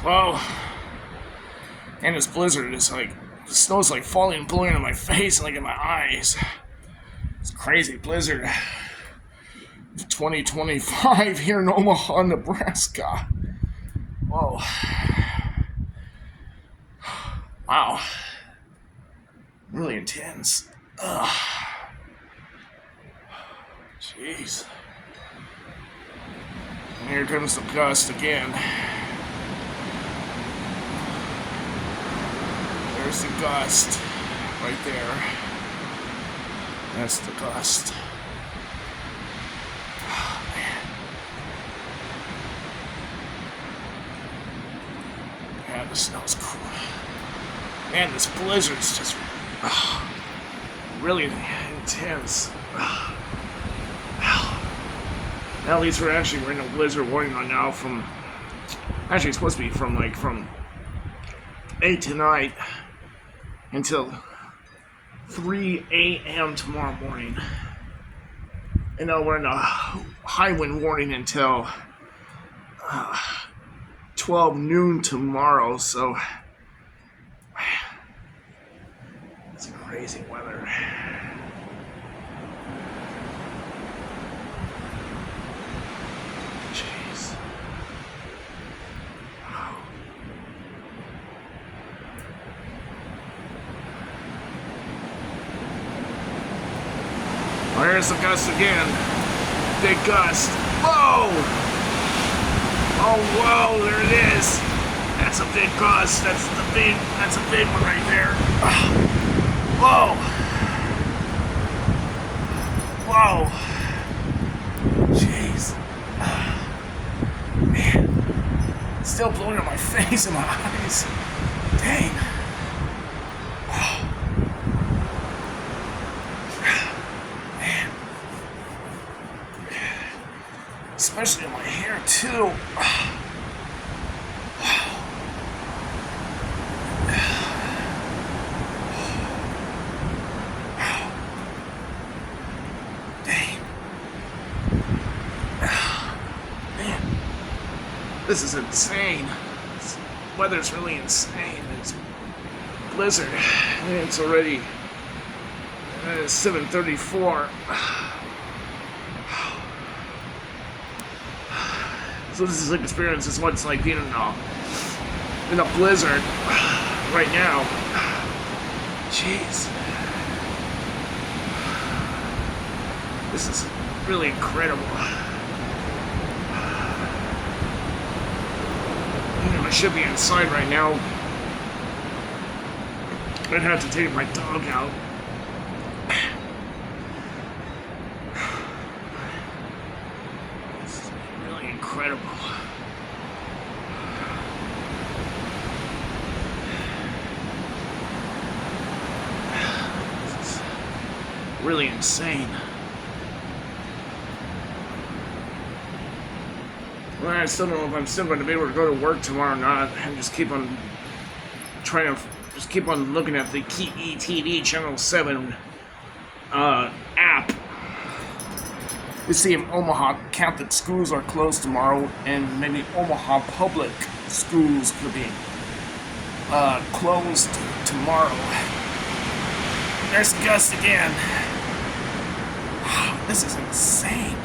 Well, and this blizzard is like, the snow's like falling and blowing in my face and like in my eyes. It's a crazy blizzard. 2025 here in Omaha, Nebraska. Whoa. Wow. Really intense. Ugh. Jeez. And here comes the gust again. There's the gust. Right there. That's the gust. Oh, man. Yeah, the snow's cool. Man, this blizzard's just really intense. Now at least we're in a blizzard warning on now from, actually it's supposed to be from 8 tonight until 3 a.m. tomorrow morning. And now we're in a high wind warning until 12 noon tomorrow, so it's crazy weather. Jeez. Wow. Well, here's the gust again. Big gust. Whoa! Oh, whoa, there it is. That's a big gust. That's a big one right there. Whoa! Whoa! Jeez. Man. It's still blowing on my face and my eyes. Dang. Man. Especially in my hair, too. This is insane. This weather's really insane. It's blizzard. And it's already 7:34. So this is like experience is what it's like being in a blizzard right now. Jeez. This is really incredible. I should be inside right now. I'd have to take my dog out. It's really incredible. It's really insane. Well, I still don't know if I'm still going to be able to go to work tomorrow or not, and just keep on looking at the KETV Channel 7 app to see if Omaha Catholic schools are closed tomorrow, and maybe Omaha public schools could be closed tomorrow. There's Gus again. Wow, this is insane.